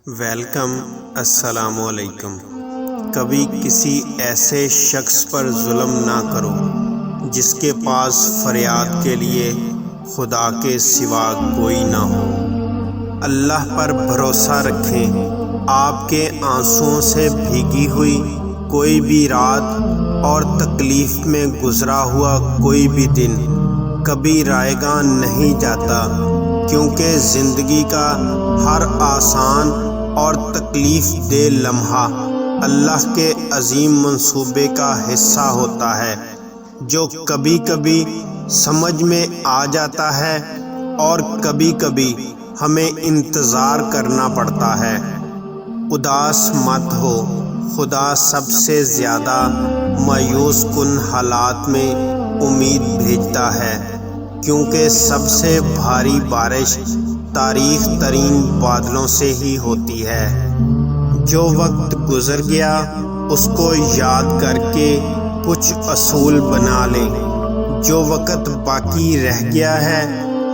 Welcome, السلام علیکم۔ کبھی کسی ایسے شخص پر ظلم نہ کرو جس کے پاس فریاد کے لیے خدا کے سوا کوئی نہ ہو۔ اللہ پر بھروسہ رکھیں۔ آپ کے آنسوؤں سے بھیگی ہوئی کوئی بھی رات اور تکلیف میں گزرا ہوا کوئی بھی دن کبھی رائیگاں نہیں جاتا، کیونکہ زندگی کا ہر آسان اور تکلیف دہ لمحہ اللہ کے عظیم منصوبے کا حصہ ہوتا ہے، جو کبھی کبھی سمجھ میں آ جاتا ہے اور کبھی کبھی ہمیں انتظار کرنا پڑتا ہے۔ اداس مت ہو، خدا سب سے زیادہ مایوس کن حالات میں امید بھیجتا ہے، کیونکہ سب سے بھاری بارش تاریخ ترین بادلوں سے ہی ہوتی ہے۔ جو وقت گزر گیا اس کو یاد کر کے کچھ اصول بنا لیں۔ جو وقت باقی رہ گیا ہے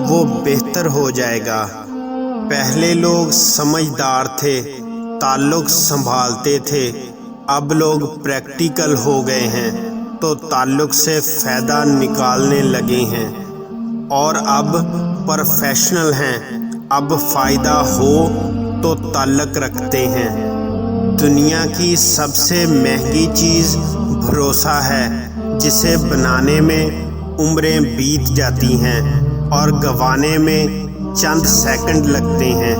وہ بہتر ہو جائے گا۔ پہلے لوگ سمجھدار تھے، تعلق سنبھالتے تھے، اب لوگ پریکٹیکل ہو گئے ہیں تو تعلق سے فائدہ نکالنے لگے ہیں، اور اب پروفیشنل ہیں، اب فائدہ ہو تو تعلق رکھتے ہیں۔ دنیا کی سب سے مہنگی چیز بھروسہ ہے، جسے بنانے میں عمریں بیت جاتی ہیں اور گنوانے میں چند سیکنڈ لگتے ہیں۔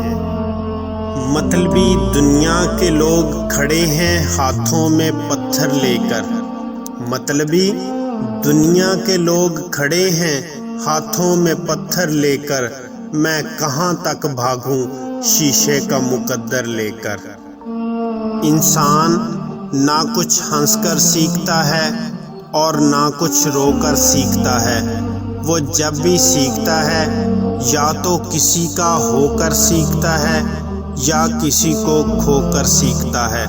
مطلبی دنیا کے لوگ کھڑے ہیں ہاتھوں میں پتھر لے کر۔ مطلبی دنیا کے لوگ کھڑے ہیں ہاتھوں میں پتھر لے کر، میں کہاں تک بھاگوں شیشے کا مقدر لے کر۔ انسان نہ کچھ ہنس کر سیکھتا ہے اور نہ کچھ رو کر سیکھتا ہے۔ وہ جب بھی سیکھتا ہے یا تو کسی کا ہو کر سیکھتا ہے یا کسی کو کھو کر سیکھتا ہے۔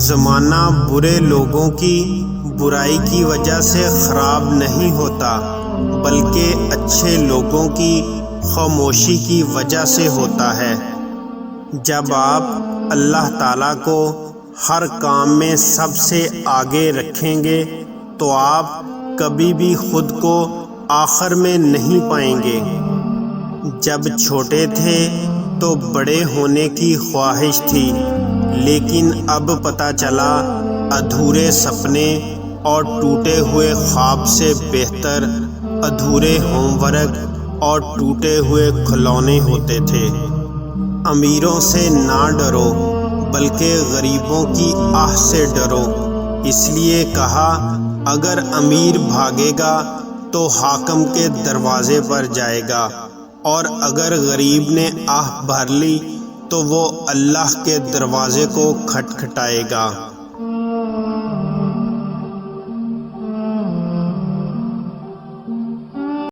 زمانہ برے لوگوں کی برائی کی وجہ سے خراب نہیں ہوتا، بلکہ اچھے لوگوں کی خاموشی کی وجہ سے ہوتا ہے۔ جب آپ اللہ تعالیٰ کو ہر کام میں سب سے آگے رکھیں گے تو آپ کبھی بھی خود کو آخر میں نہیں پائیں گے۔ جب چھوٹے تھے تو بڑے ہونے کی خواہش تھی، لیکن اب پتہ چلا ادھورے سپنے اور ٹوٹے ہوئے خواب سے بہتر ادھورے ہوم ورک اور ٹوٹے ہوئے کھلونے ہوتے تھے۔ امیروں سے نہ ڈرو بلکہ غریبوں کی آہ سے ڈرو۔ اس لیے کہا، اگر امیر بھاگے گا تو حاکم کے دروازے پر جائے گا، اور اگر غریب نے آہ بھر لی تو وہ اللہ کے دروازے کو کھٹکھٹائے گا۔